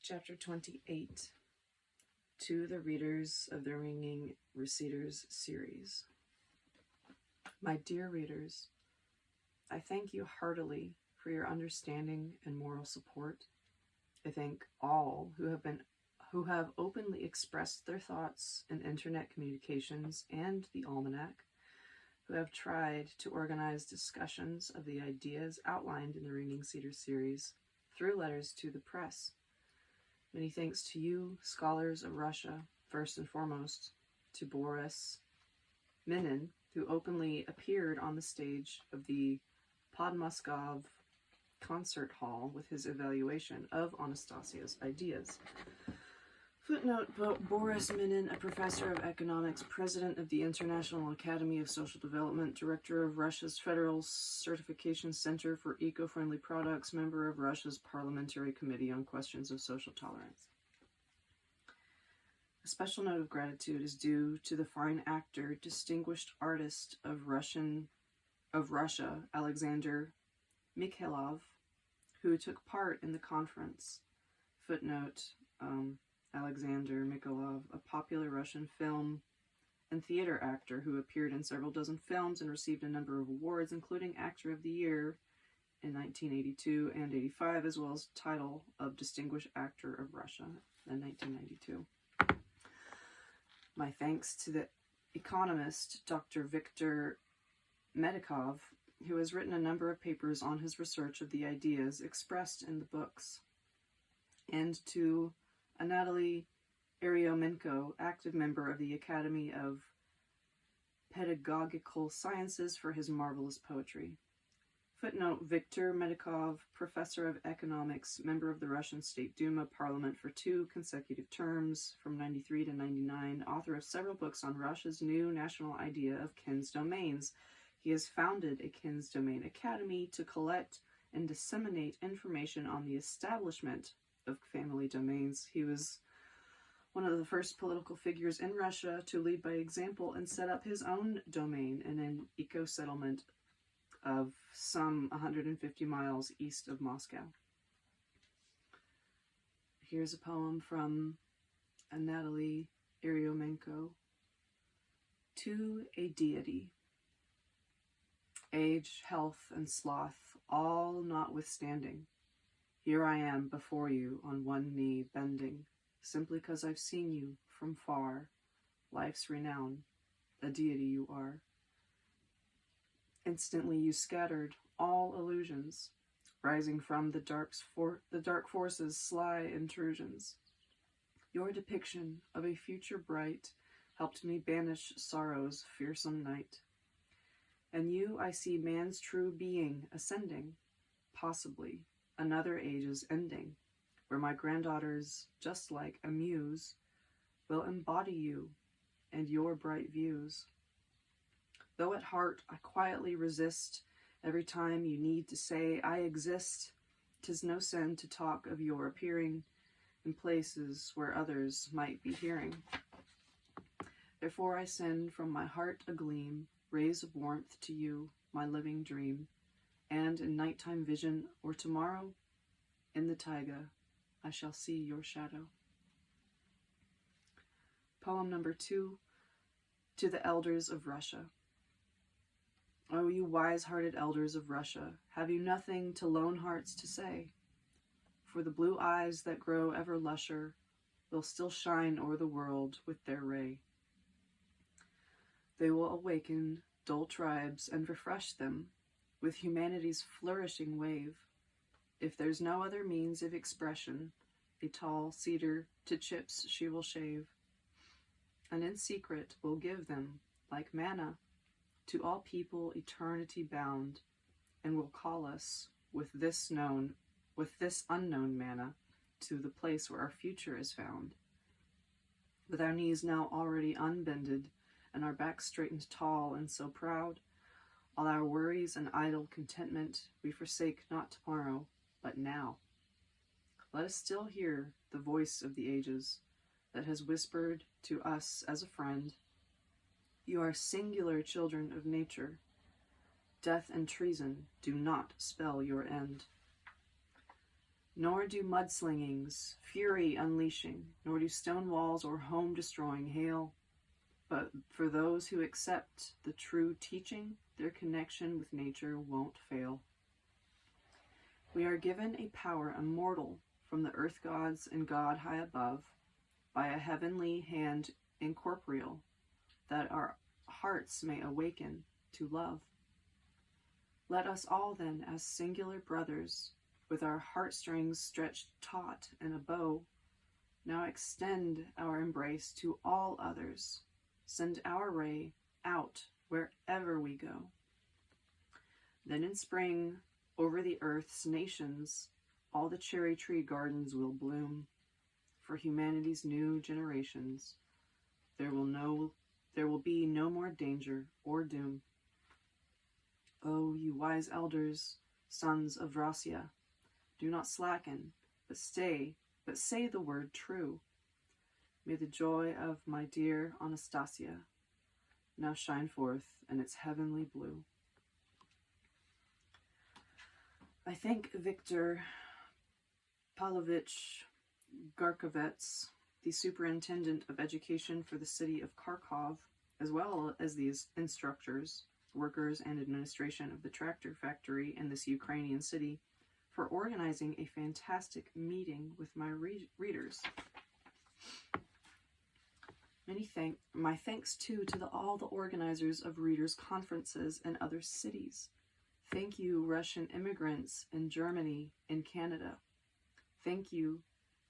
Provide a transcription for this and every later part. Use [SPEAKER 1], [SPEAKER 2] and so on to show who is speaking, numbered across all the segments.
[SPEAKER 1] Chapter 28, to the readers of the Ringing Cedars series. My dear readers, I thank you heartily for your understanding and moral support. I thank all who have openly expressed their thoughts in internet communications and the almanac, who have tried to organize discussions of the ideas outlined in the Ringing Cedars series through letters to the press. Many thanks to you, scholars of Russia, first and foremost, to Boris Minin, who openly appeared on the stage of the Podmoskov concert hall with his evaluation of Anastasia's ideas. Footnote, Boris Minin, a professor of economics, president of the International Academy of Social Development, director of Russia's Federal Certification Center for Eco-Friendly Products, member of Russia's Parliamentary Committee on Questions of Social Tolerance. A special note of gratitude is due to the fine actor, distinguished artist of Russia, Alexander Mikhailov, who took part in the conference. Footnote, Alexander Mikhailov, a popular Russian film and theater actor who appeared in several dozen films and received a number of awards, including Actor of the Year in 1982 and 85, as well as title of Distinguished Actor of Russia in 1992. My thanks to the economist Dr. Viktor Medikov, who has written a number of papers on his research of the ideas expressed in the books, and to Anatoly Eryomenko, active member of the Academy of Pedagogical Sciences, for his marvelous poetry. Footnote, Viktor Medikov, professor of economics, member of the Russian State Duma Parliament for 2 consecutive terms, from 93 to 99, author of several books on Russia's new national idea of Kin's domains. He has founded a Kin's Domain Academy to collect and disseminate information on the establishment of family domains. He was one of the first political figures in Russia to lead by example and set up his own domain in an eco-settlement of some 150 miles east of Moscow. Here's a poem from Anatoly Eryomenko. To a deity. Age, health, and sloth, all notwithstanding, here I am before you on one knee bending, simply 'cause I've seen you from far, life's renown, a deity you are. Instantly you scattered all illusions, rising from the dark forces' sly intrusions. Your depiction of a future bright helped me banish sorrow's fearsome night. And you I see man's true being ascending, possibly another age's ending, where my granddaughters, just like a muse, will embody you and your bright views. Though at heart I quietly resist every time you need to say I exist, 'tis no sin to talk of your appearing in places where others might be hearing. Therefore I send from my heart a gleam, rays of warmth to you, my living dream, and in nighttime vision or tomorrow, in the taiga, I shall see your shadow. Poem number 2, to the elders of Russia. Oh, you wise-hearted elders of Russia, have you nothing to lone hearts to say? For the blue eyes that grow ever lusher will still shine o'er the world with their ray. They will awaken dull tribes and refresh them with humanity's flourishing wave. If there's no other means of expression, a tall cedar to chips she will shave, and in secret will give them, like manna, to all people eternity bound, and will call us with this unknown manna to the place where our future is found. With our knees now already unbended, and our backs straightened tall and so proud, all our worries and idle contentment we forsake not tomorrow, but now. Let us still hear the voice of the ages that has whispered to us as a friend, you are singular children of nature. Death and treason do not spell your end. Nor do mudslingings, fury unleashing, nor do stone walls or home-destroying hail. But for those who accept the true teaching, their connection with nature won't fail. We are given a power immortal from the earth gods and God high above, by a heavenly hand incorporeal, that our hearts may awaken to love. Let us all then, as singular brothers, with our heartstrings stretched taut in a bow, now extend our embrace to all others, send our ray out wherever we go. Then in spring, over the earth's nations, all the cherry tree gardens will bloom. For humanity's new generations, there will be no more danger or doom. Oh, you wise elders, sons of Vracia, do not slacken, but say the word true. May the joy of my dear Anastasia now shine forth in its heavenly blue. I thank Viktor Pavlovich Garkovets, the superintendent of education for the city of Kharkov, as well as these instructors, workers, and administration of the tractor factory in this Ukrainian city, for organizing a fantastic meeting with my readers. My thanks too to all the organizers of readers' conferences in other cities. Thank you, Russian immigrants in Germany and Canada. Thank you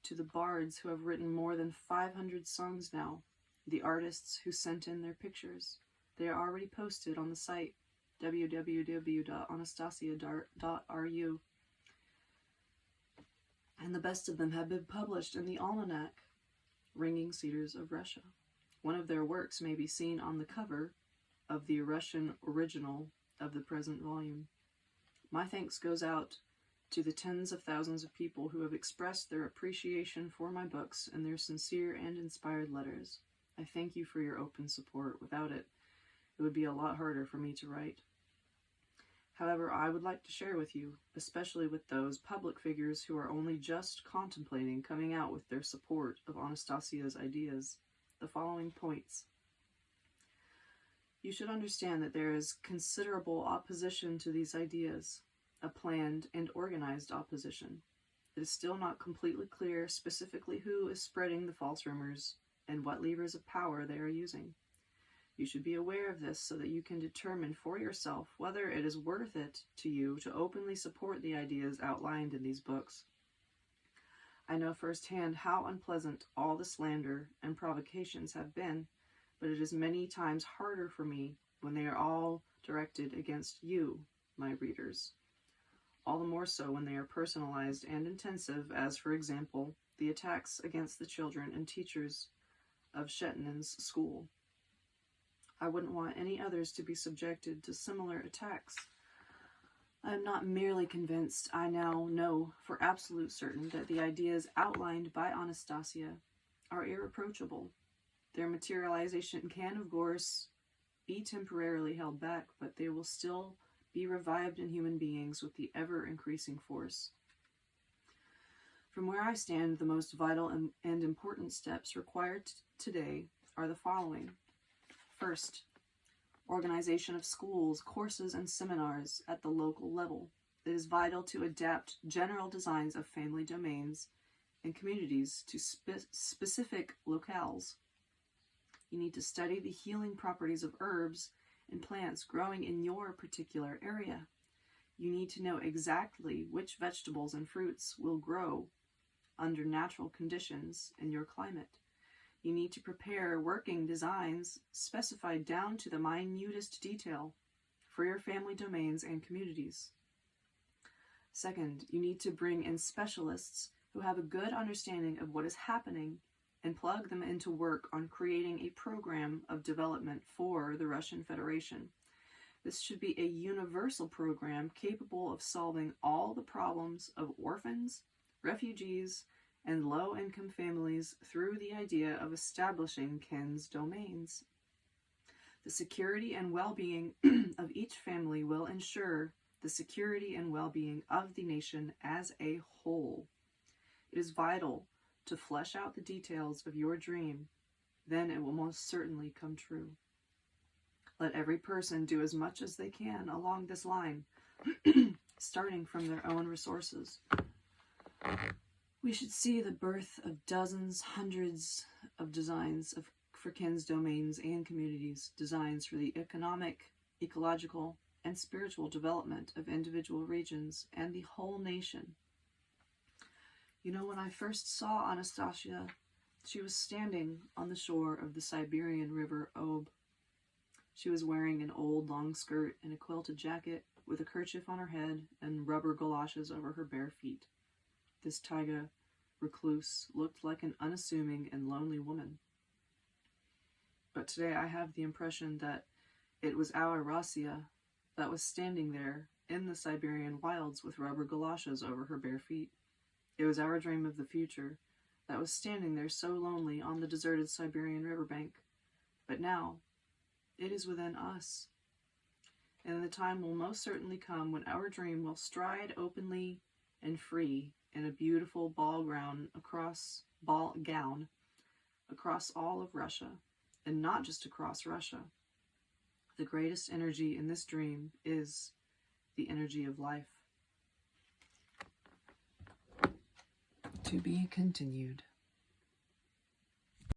[SPEAKER 1] to the bards who have written more than 500 songs now, the artists who sent in their pictures. They are already posted on the site www.anastasia.ru, and the best of them have been published in the almanac, Ringing Cedars of Russia. One of their works may be seen on the cover of the Russian original of the present volume. My thanks goes out to the tens of thousands of people who have expressed their appreciation for my books in their sincere and inspired letters. I thank you for your open support. Without it, it would be a lot harder for me to write. However, I would like to share with you, especially with those public figures who are only just contemplating coming out with their support of Anastasia's ideas, the following points. You should understand that there is considerable opposition to these ideas, a planned and organized opposition. It is still not completely clear specifically who is spreading the false rumors and what levers of power they are using. You should be aware of this so that you can determine for yourself whether it is worth it to you to openly support the ideas outlined in these books. I know firsthand how unpleasant all the slander and provocations have been, but it is many times harder for me when they are all directed against you, my readers. All the more so when they are personalized and intensive, as, for example, the attacks against the children and teachers of Shetinin's school. I wouldn't want any others to be subjected to similar attacks. I am not merely convinced, I now know for absolute certain that the ideas outlined by Anastasia are irreproachable. Their materialization can, of course, be temporarily held back, but they will still be revived in human beings with the ever-increasing force. From where I stand, the most vital and important steps required today are the following. First, organization of schools, courses, and seminars at the local level. It is vital to adapt general designs of family domains and communities to specific locales. You need to study the healing properties of herbs and plants growing in your particular area. You need to know exactly which vegetables and fruits will grow under natural conditions in your climate. You need to prepare working designs specified down to the minutest detail for your family domains and communities. Second, you need to bring in specialists who have a good understanding of what is happening and plug them into work on creating a program of development for the Russian Federation. This should be a universal program capable of solving all the problems of orphans, refugees, and low-income families through the idea of establishing Ken's domains. The security and well-being of each family will ensure the security and well-being of the nation as a whole. It is vital to flesh out the details of your dream. Then it will most certainly come true. Let every person do as much as they can along this line, starting from their own resources. We should see the birth of dozens, hundreds of designs for Ken's domains and communities, designs for the economic, ecological, and spiritual development of individual regions and the whole nation. You know, when I first saw Anastasia, she was standing on the shore of the Siberian River Ob. She was wearing an old long skirt and a quilted jacket with a kerchief on her head and rubber galoshes over her bare feet. This taiga recluse looked like an unassuming and lonely woman. But today I have the impression that it was our Rasia that was standing there in the Siberian wilds with rubber galoshes over her bare feet. It was our dream of the future that was standing there so lonely on the deserted Siberian riverbank. But now, it is within us. And the time will most certainly come when our dream will stride openly and free in a beautiful ball gown across all of Russia, and not just across Russia. The greatest energy in this dream is the energy of life. To be continued.